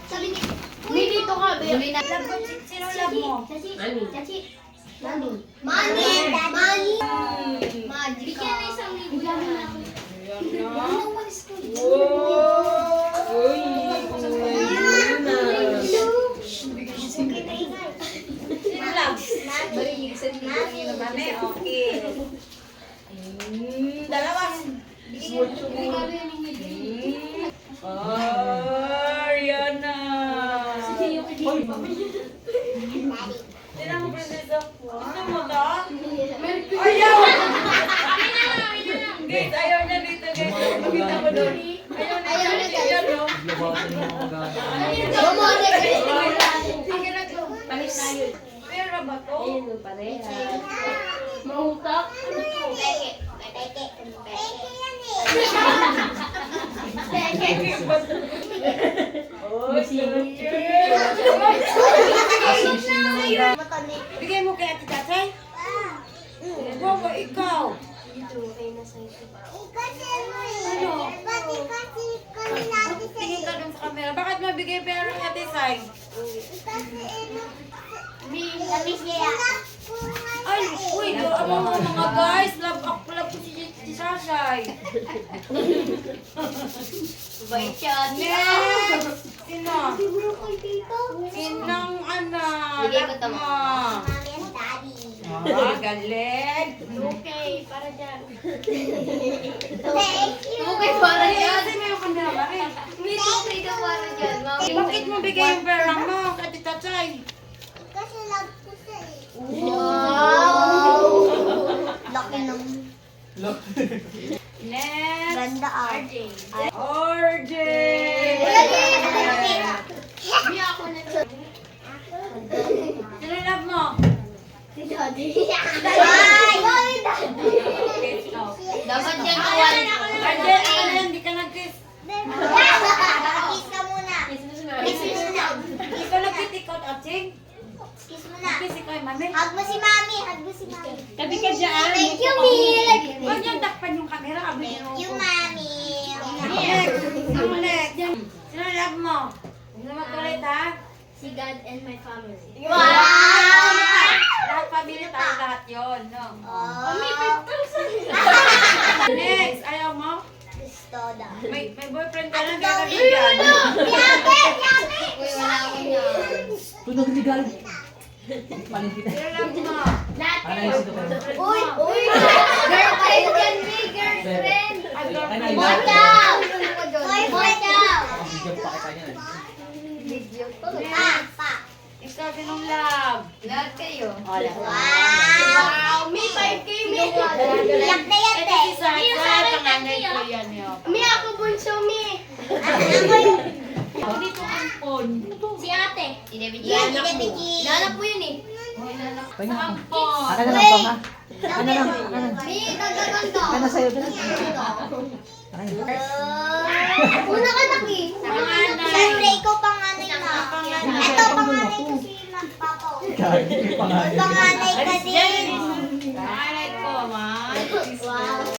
Sabi ni... May dito ka, be. Sino love mo? Chachi. Mami. Mani! Mani! Magic. Bigyan na isang libo. Bigyan na ako. Uy! Sino love? Balik sa libo. Mami, okay. Dalawa. Ariana! Sino mo prinsesa? Gusto mo to? Ayaw! Guys, ayaw niya dito guys. Pakita ko doon. Ayaw niya dito. Palit na yun. Pera ba to? Ayun, pareha. Mahutak. Bigay mo kay Ate Tatay? Bobo, ikaw. Tingin ka dun sa camera. Bakit mabigay pera kay Ate Sai? Ay, uy, ano mga guys, love ko si Sashay. Bait siya. Next! Sino? Sinang anak? Bigay ko to, mo. Ah, galing. Okay, para dyan. Okay, para dyan. kasi may camera ba rin? May okay daw para dyan. Bakit mo bigay yung pera mo kay Tita Chay? Wow! Laki ng... Next! Ganda ah. RJ! Hindi ako na siya. Sino love mo? Ay! Kiss ko. Dapat dyan RJ, kawan. ano yan? Hindi ka nag-kiss. Kiss ka muna. Kiss muna. Ikaw nag-kitikot, Aching? Kiss muna. Kiss ikaw, mami. Hug mo si Mami. Hug mo si Mami. Tabi ka dyan. Thank you, Mil. Huwag niyang takpan yung camera. Thank you, Mami. Next. Ang next. Sino love mo? Sino magkulit, ha? Si God and my family. Wow! Lahat pamilya tayo lahat yun, no? Oh. Next, ayaw mo? Gusto daw. May boyfriend ka lang, kaya nabigyan. Uy, wala akong yan. Tunog ni Gal. Paling kita. Sino love mo? Ano yung sito ko? Uy! Uy! Girlfriend yan, me, girlfriend. Watch out! Watch out! Bigyan pa kita niyan. Pa! Ikaw, sinong love? Lahat kayo. Wow! Wow, may 5K, me. Iyak na yan, Ito eh. si Sasa, panganay ko yan yun. Me, ako bunso, me. Ako yung... Ako dito ang phone. Si ate. Si David Yan, Yan. David G. Nana po yun eh. Pahinga Sa ka. phone. Ano na lang pa, ha? Ano lang? Me, gagaganda. Ano sa'yo? Ano? Una ka nak eh. Panganay. Siyempre, ikaw panganay na. Ito, panganay ko si Papa. Pangalan. Panganay ka din. Panganay ko, man. Wow.